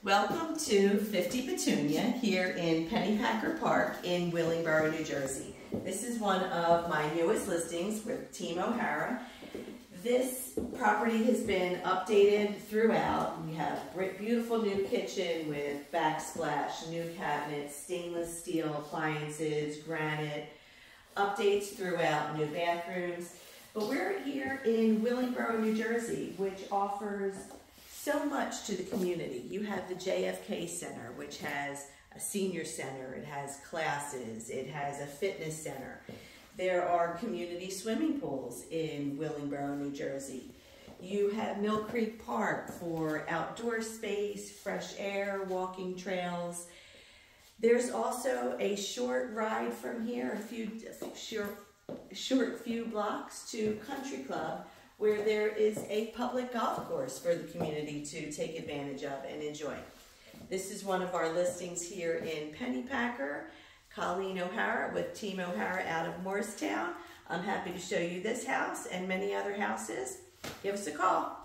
Welcome to 50 Petunia here in Pennypacker Park in Willingboro, New Jersey. This is one of my newest listings with Team O'Hara. This property has been updated throughout. We have a beautiful new kitchen with backsplash, new cabinets, stainless steel appliances, granite, updates throughout, new bathrooms. But we're here in Willingboro, New Jersey, which offers so much to the community. You have the JFK Center, which has a senior center, it has classes, it has a fitness center. There are community swimming pools in Willingboro, New Jersey. You have Mill Creek Park for outdoor space, fresh air, walking trails. There's also a short ride from here, a short few blocks to Country Club, where there is a public golf course for the community to take advantage of and enjoy. This is one of our listings here in Pennypacker. Colleen O'Hara with Team O'Hara out of Morristown. I'm happy to show you this house and many other houses. Give us a call.